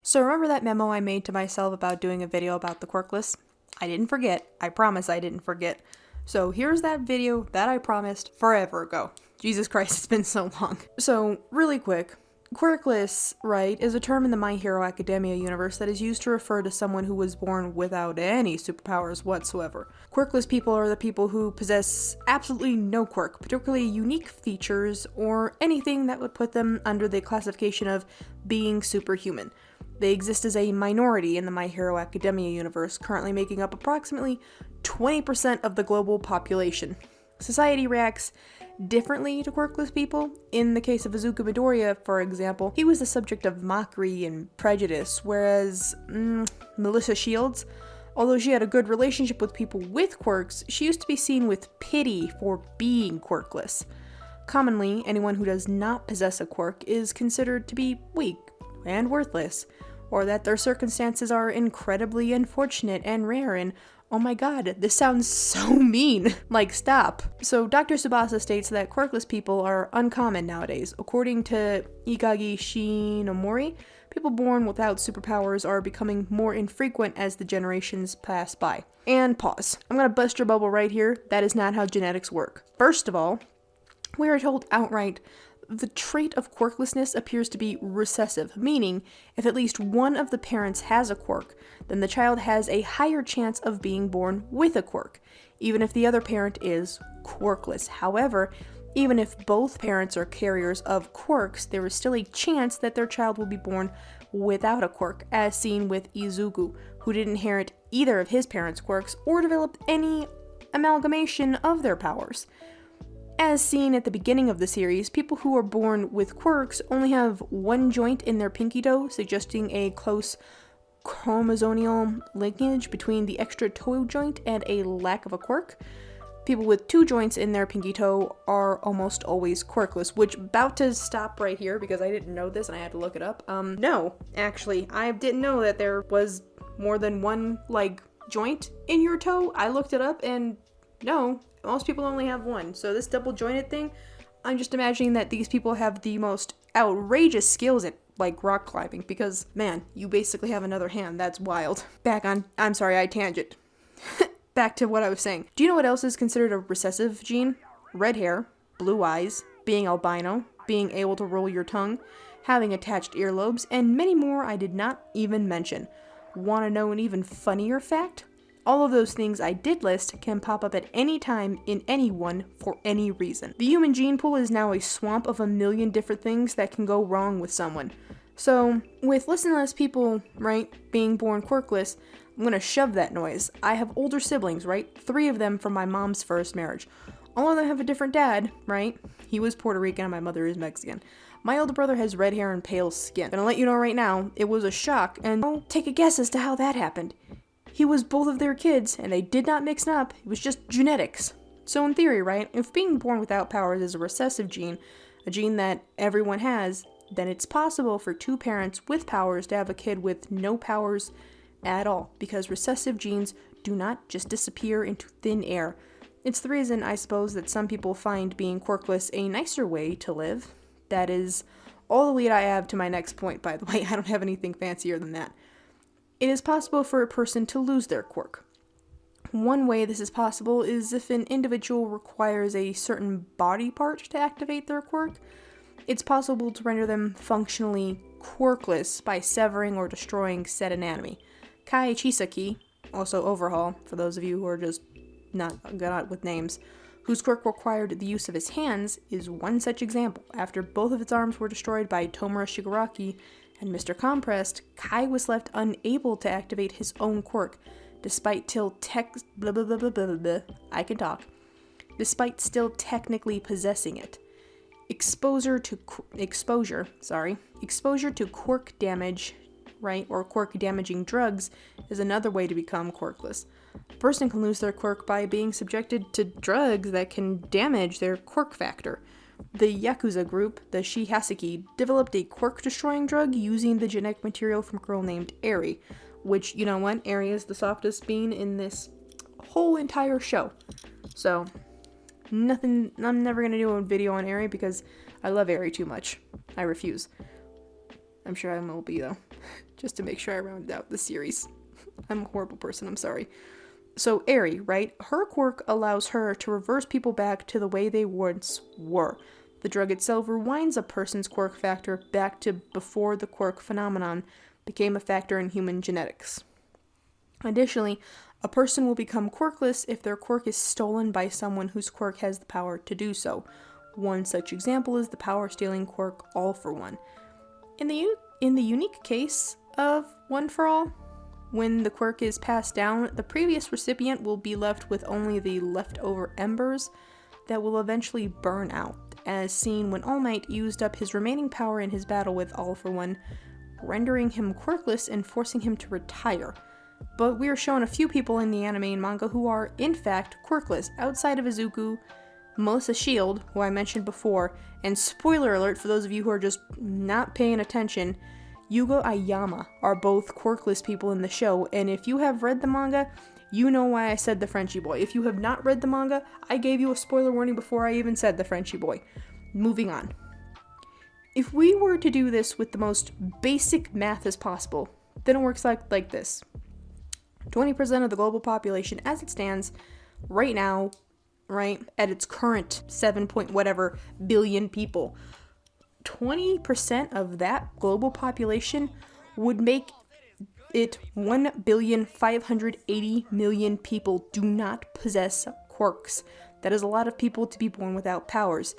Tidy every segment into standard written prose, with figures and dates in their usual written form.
So remember that memo I made to myself about doing a video about the Quirkless? I didn't forget. I promise I didn't forget. So here's that video that I promised forever ago. Jesus Christ, it's been so long. So, really quick. Quirkless, right, is a term in the My Hero Academia universe that is used to refer to someone who was born without any superpowers whatsoever. Quirkless people are the people who possess absolutely no quirk, particularly unique features, or anything that would put them under the classification of being superhuman. They exist as a minority in the My Hero Academia universe, currently making up approximately 20% of the global population. Society reacts differently to quirkless people. In the case of Izuku Midoriya, for example, he was the subject of mockery and prejudice, whereas Melissa Shields, although she had a good relationship with people with quirks, she used to be seen with pity for being quirkless. Commonly, anyone who does not possess a quirk is considered to be weak and worthless, or that their circumstances are incredibly unfortunate and rare, and oh my god, this sounds so mean. Like, stop. So Dr. Tsubasa states that quirkless people are uncommon nowadays. According to Ikagi Shinomori, people born without superpowers are becoming more infrequent as the generations pass by. And pause. I'm gonna bust your bubble right here. That is not how genetics work. First of all, we are told outright the trait of quirklessness appears to be recessive, meaning if at least one of the parents has a quirk, then the child has a higher chance of being born with a quirk, even if the other parent is quirkless. However, even if both parents are carriers of quirks, there is still a chance that their child will be born without a quirk, as seen with Izuku, who didn't inherit either of his parents' quirks or develop any amalgamation of their powers. As seen at the beginning of the series, people who are born with quirks only have one joint in their pinky toe, suggesting a close chromosomal linkage between the extra toe joint and a lack of a quirk. People with two joints in their pinky toe are almost always quirkless, which about to stop right here because I didn't know this and I had to look it up. No, actually, I didn't know that there was more than one, joint in your toe. I looked it up and no, most people only have one. So this double jointed thing, I'm just imagining that these people have the most outrageous skills at rock climbing because, man, you basically have another hand. That's wild. I'm sorry, I tangent. Back to what I was saying. Do you know what else is considered a recessive gene? Red hair, blue eyes, being albino, being able to roll your tongue, having attached earlobes, and many more I did not even mention. Want to know an even funnier fact? All of those things I did list can pop up at any time in anyone for any reason. The human gene pool is now a swamp of a million different things that can go wrong with someone. So, with less and less people, right, being born quirkless, I'm gonna shove that noise. I have older siblings, right? 3 of them from my mom's first marriage. All of them have a different dad, right? He was Puerto Rican and my mother is Mexican. My older brother has red hair and pale skin. Gonna let you know right now, it was a shock, and I'll take a guess as to how that happened. He was both of their kids, and they did not mix up. It was just genetics. So in theory, right, if being born without powers is a recessive gene, a gene that everyone has, then it's possible for 2 parents with powers to have a kid with no powers at all, because recessive genes do not just disappear into thin air. It's the reason, I suppose, that some people find being quirkless a nicer way to live. That is all the lead I have to my next point, by the way. I don't have anything fancier than that. It is possible for a person to lose their quirk. One way this is possible is if an individual requires a certain body part to activate their quirk. It's possible to render them functionally quirkless by severing or destroying said anatomy. Kai Chisaki, also Overhaul, for those of you who are just not good with names, whose quirk required the use of his hands, is one such example. After both of its arms were destroyed by Tomura Shigaraki and Mr. Compressed, Kai was left unable to activate his own quirk, despite still technically possessing it. Exposure to quirk damage, right, or quirk damaging drugs is another way to become quirkless. A person can lose their quirk by being subjected to drugs that can damage their quirk factor. The Yakuza group, the Shihaseki, developed a quirk-destroying drug using the genetic material from a girl named Eri, which, you know what, Eri is the softest bean in this whole entire show. So, I'm never gonna do a video on Eri because I love Eri too much. I refuse. I'm sure I will be, though. just to make sure I rounded out the series. I'm a horrible person, I'm sorry. So Eri, right? Her quirk allows her to reverse people back to the way they once were. The drug itself rewinds a person's quirk factor back to before the quirk phenomenon became a factor in human genetics. Additionally, a person will become quirkless if their quirk is stolen by someone whose quirk has the power to do so. One such example is the power-stealing quirk All for One. In the unique case of One for All, when the quirk is passed down, the previous recipient will be left with only the leftover embers that will eventually burn out, as seen when All Might used up his remaining power in his battle with All for One, rendering him quirkless and forcing him to retire. But we are shown a few people in the anime and manga who are, in fact, quirkless, outside of Izuku, Melissa Shield, who I mentioned before, and spoiler alert for those of you who are just not paying attention, Yugo Ayama are both quirkless people in the show, and if you have read the manga, you know why I said the Frenchie boy. If you have not read the manga, I gave you a spoiler warning before I even said the Frenchie boy. Moving on. If we were to do this with the most basic math as possible, then it works like this. 20% of the global population as it stands right now, right, at its current 7 point whatever billion people, 20% of that global population would make it 1,580,000,000 people do not possess quirks. That is a lot of people to be born without powers.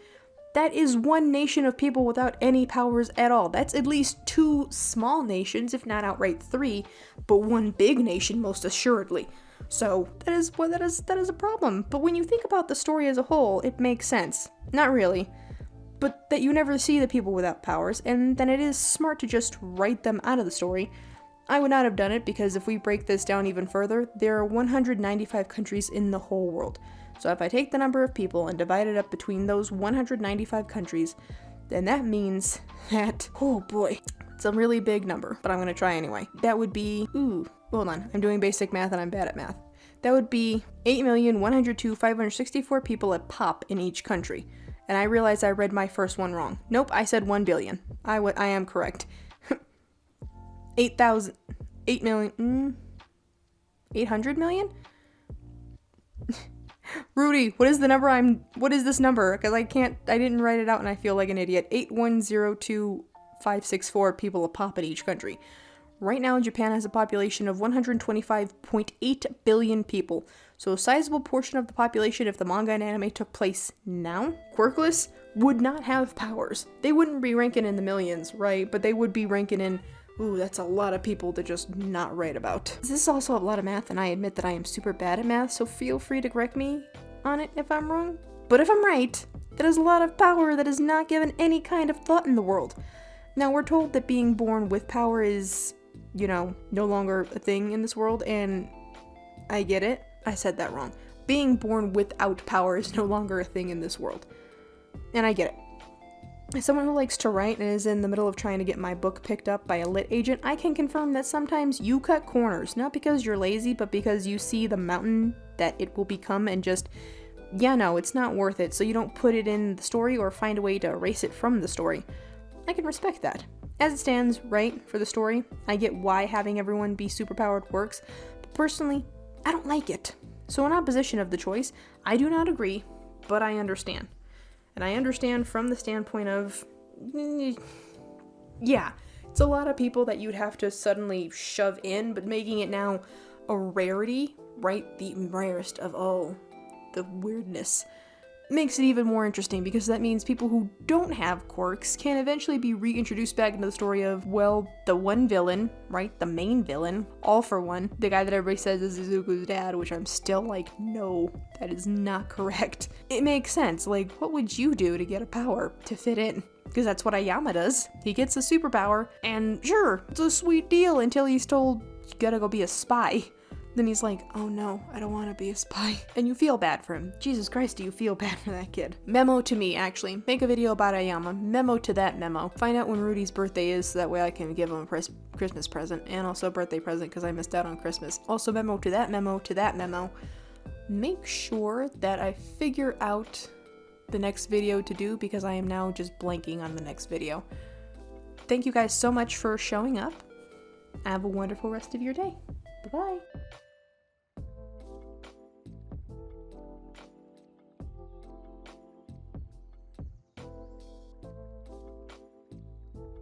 That is one nation of people without any powers at all. That's at least 2 small nations, if not outright 3, but one big nation most assuredly. So that is a problem. But when you think about the story as a whole, it makes sense. Not really. But that you never see the people without powers, and then it is smart to just write them out of the story. I would not have done it because if we break this down even further, there are 195 countries in the whole world. So if I take the number of people and divide it up between those 195 countries, then that means that, oh boy, it's a really big number, but I'm gonna try anyway. That would be, hold on, I'm doing basic math and I'm bad at math. That would be 8,102,564 people at pop in each country. And I realized I read my first one wrong. Nope, I said 1 billion. I am correct. 8 million, 800 million? Rudy, what is this number? Because I didn't write it out and I feel like an idiot. 8102564 people a pop in each country. Right now, Japan has a population of 125.8 billion people. So a sizable portion of the population, if the manga and anime took place now, quirkless, would not have powers. They wouldn't be ranking in the millions, right? But they would be ranking in, that's a lot of people to just not write about. This is also a lot of math, and I admit that I am super bad at math, so feel free to correct me on it if I'm wrong. But if I'm right, that is a lot of power that is not given any kind of thought in the world. Now, we're told that being born with power is, no longer a thing in this world, and I get it. I said that wrong. Being born without power is no longer a thing in this world. And I get it. As someone who likes to write and is in the middle of trying to get my book picked up by a lit agent, I can confirm that sometimes you cut corners, not because you're lazy, but because you see the mountain that it will become and just, it's not worth it, so you don't put it in the story or find a way to erase it from the story. I can respect that. As it stands, right, for the story, I get why having everyone be superpowered works, but personally, I don't like it. So in opposition of the choice, I do not agree, but I understand. And I understand from the standpoint of, it's a lot of people that you'd have to suddenly shove in, but making it now a rarity, right, the rarest of all the weirdness, makes it even more interesting because that means people who don't have quirks can eventually be reintroduced back into the story of, the one villain, right, the main villain, All for One, the guy that everybody says is Izuku's dad, which I'm still like, no, that is not correct. It makes sense, like, what would you do to get a power to fit in? Because that's what Ayama does. He gets a superpower, and sure, it's a sweet deal until he's told, you gotta go be a spy. Then he's like, oh no, I don't want to be a spy. And you feel bad for him. Jesus Christ, do you feel bad for that kid? Memo to me, actually. Make a video about Ayama. Memo to that memo. Find out when Rudy's birthday is so that way I can give him a Christmas present. And also a birthday present because I missed out on Christmas. Also memo to that memo to that memo. Make sure that I figure out the next video to do because I am now just blanking on the next video. Thank you guys so much for showing up. Have a wonderful rest of your day. Bye-bye.